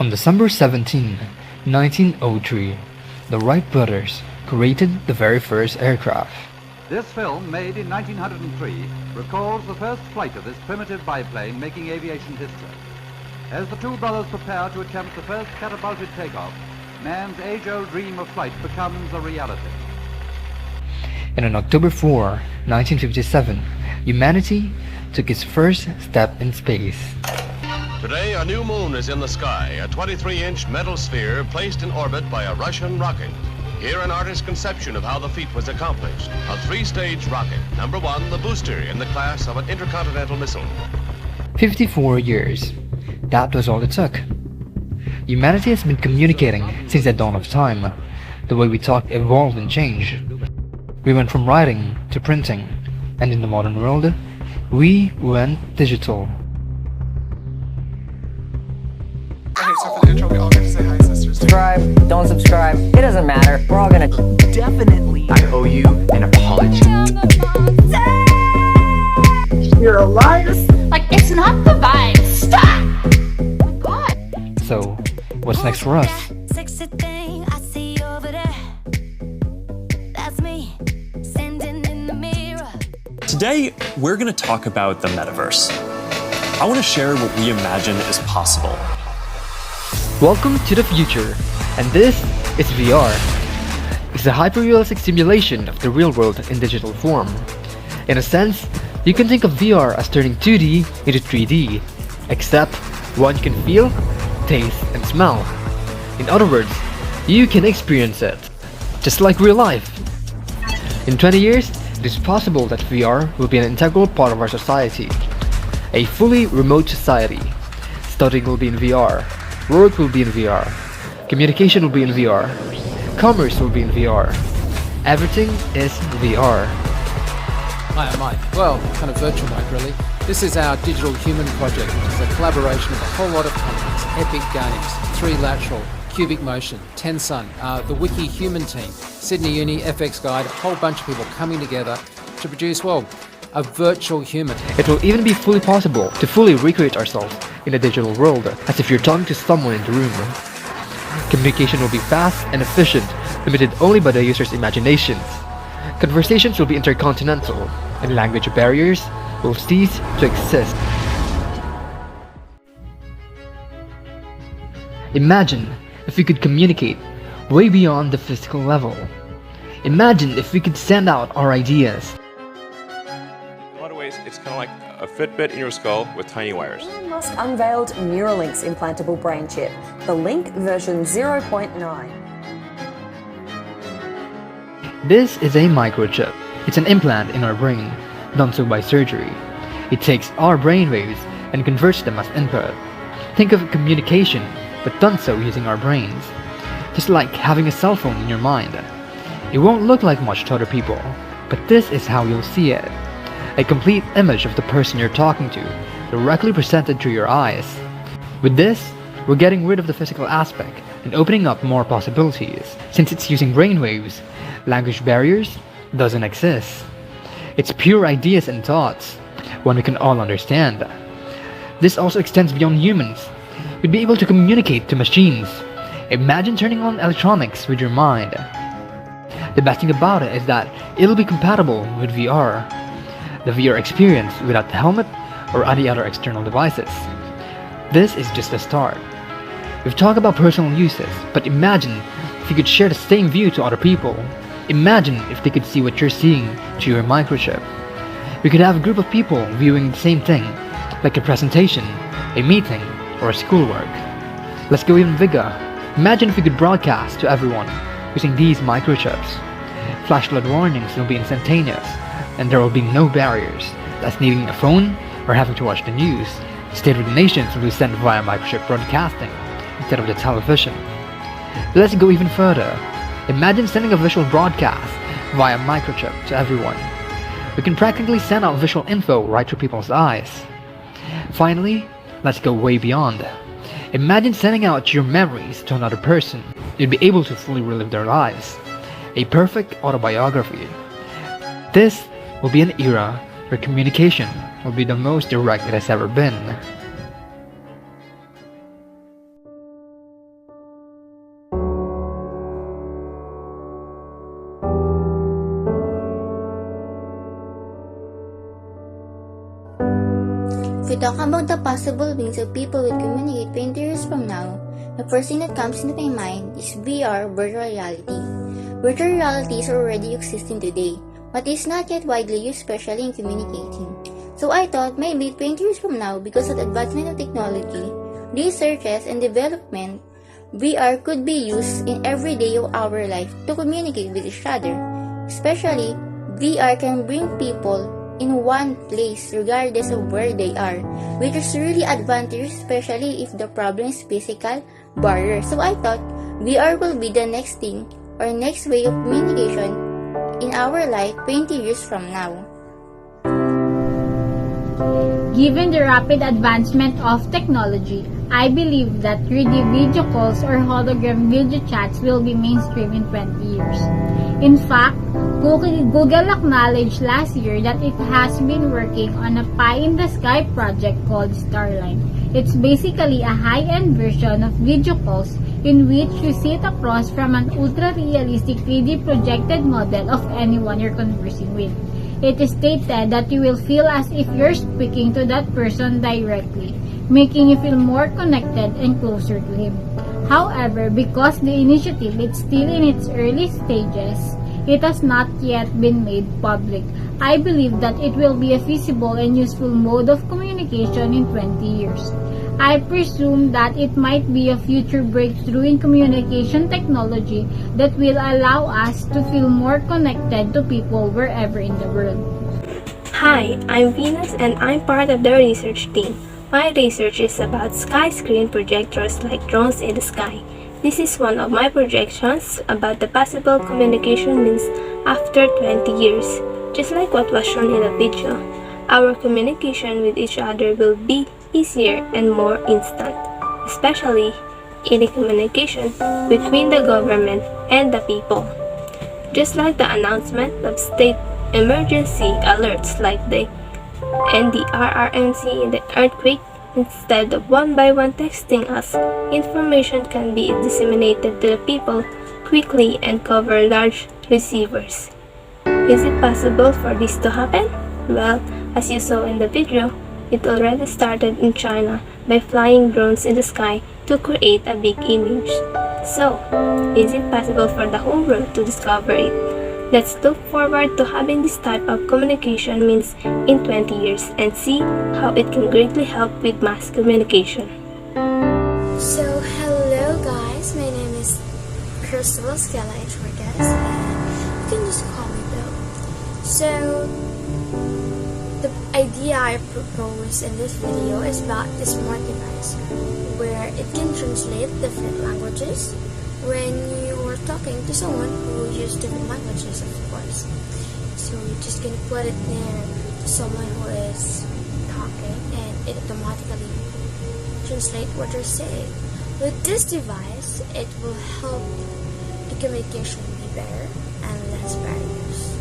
On December 17, 1903, the Wright brothers created the very first aircraft. This film, made in 1903, recalls the first flight of this primitive biplane making aviation history. As the two brothers prepare to attempt the first catapulted takeoff, man's age-old dream of flight becomes a reality. And on October 4, 1957, humanity took its first step in space. Today, a new moon is in the sky, a 23-inch metal sphere placed in orbit by a Russian rocket. Here, an artist's conception of how the feat was accomplished. A three-stage rocket. Number one, the booster, in the class of an intercontinental missile. 54 years. That was all it took. Humanity has been communicating since the dawn of time. The way we talk evolved and changed. We went from writing to printing, and in the modern world, we went digital. Okay, so for the intro, we all get to say hi, sisters. Subscribe, don't subscribe, it doesn't matter. We're all gonna definitely. I owe you an apology. You're a liar. Like, it's not the vibe. Stop! Oh my God. So, what's next for us? Sexy thing I see over there. That's me, standing in the mirror. Today, we're going to talk about the metaverse. I want to share what we imagine is possible. Welcome to the future, and this is VR. It's a hyper-realistic simulation of the real world in digital form. In a sense, you can think of VR as turning 2D into 3D, except one can feel, taste, and smell. In other words, you can experience it, just like real life. In 20 years, it is possible that VR will be an integral part of our society. A fully remote society. Studying will be in VR. Work will be in VR. Communication will be in VR. Commerce will be in VR. Everything is VR. Hi, I'm Mike. Well, kind of virtual Mike, really. This is our digital human project, which is a collaboration of a whole lot of companies. Epic Games, 3 Lateral, Cubic Motion, Tensun, the Wiki Human team, Sydney Uni, FX Guide, a whole bunch of people coming together to produce, well, a virtual human. It will even be fully possible to fully recreate ourselves in a digital world, as if you're talking to someone in the room. Communication will be fast and efficient, limited only by the user's imaginations. Conversations will be intercontinental, and language barriers will cease to exist. Imagine if we could communicate way beyond the physical level. Imagine if we could send out our ideas. In a lot of ways, it's kind of like a Fitbit in your skull with tiny wires. Elon Musk unveiled Neuralink's implantable brain chip, the Link version 0.9. This is a microchip. It's an implant in our brain, done so by surgery. It takes our brainwaves and converts them as input. Think of communication, but done so using our brains. Just like having a cell phone in your mind. It won't look like much to other people, but this is how you'll see it. A complete image of the person you're talking to, directly presented through your eyes. With this, we're getting rid of the physical aspect and opening up more possibilities. Since it's using brainwaves, language barriers doesn't exist. It's pure ideas and thoughts, one we can all understand. This also extends beyond humans. We'd be able to communicate to machines. Imagine turning on electronics with your mind. The best thing about it is that it'll be compatible with VR. The VR experience without the helmet or any other external devices. This is just the start. We've talked about personal uses, but imagine if you could share the same view to other people. Imagine if they could see what you're seeing through your microchip. We could have a group of people viewing the same thing, like a presentation, a meeting, or a schoolwork. Let's go even bigger. Imagine if we could broadcast to everyone using these microchips. Flash flood warnings will be instantaneous, and there will be no barriers, that's needing a phone or having to watch the news. State of the nations will be sent via microchip broadcasting instead of the television. Let's go even further. Imagine sending a visual broadcast via microchip to everyone. We can practically send out visual info right through people's eyes. Finally, let's go way beyond. Imagine sending out your memories to another person. You'd be able to fully relive their lives. A perfect autobiography. This will be an era where communication will be the most direct it has ever been. talk about the possible means of people will communicate 20 years from now, the first thing that comes into my mind is VR, virtual reality. Virtual reality is already existing today, but is not yet widely used, especially in communicating. So I thought maybe 20 years from now, because of the advancement of technology, researches, and development, VR could be used in every day of our life to communicate with each other. Especially, VR can bring people in one place regardless of where they are, which is really advantageous, especially if the problem is physical barrier. So I thought VR will be the next thing or next way of communication in our life 20 years from now. Given the rapid advancement of technology, I believe that 3D video calls or hologram video chats will be mainstream in 20 years. In fact, Google acknowledged last year that it has been working on a pie-in-the-sky project called Starline. It's basically a high-end version of video calls in which you sit across from an ultra-realistic 3D projected model of anyone you're conversing with. It is stated that you will feel as if you're speaking to that person directly, making you feel more connected and closer to him. However, because the initiative is still in its early stages, it has not yet been made public. I believe that it will be a feasible and useful mode of communication in 20 years. I presume that it might be a future breakthrough in communication technology that will allow us to feel more connected to people wherever in the world. Hi, I'm Venus and I'm part of the research team. My research is about sky screen projectors like drones in the sky. This is one of my projections about the possible communication means after 20 years. Just like what was shown in the video, our communication with each other will be easier and more instant, especially in the communication between the government and the people. Just like the announcement of state emergency alerts like the NDRRMC in the earthquake, instead of one by one texting us, information can be disseminated to the people quickly and cover large receivers. Is it possible for this to happen? Well, as you saw in the video, it already started in China by flying drones in the sky to create a big image. So, is it possible for the whole world to discover it? Let's look forward to having this type of communication means in 20 years and see how it can greatly help with mass communication. So, hello guys, my name is Christabel Marquez and you can just call me Bill. So, the idea I propose in this video is about the smart device where it can translate different languages when you are talking to someone who uses different languages, of course. So you're just gonna put it there to someone who is talking and it automatically translate what they're saying. With this device, it will help the communication be better and less barriers.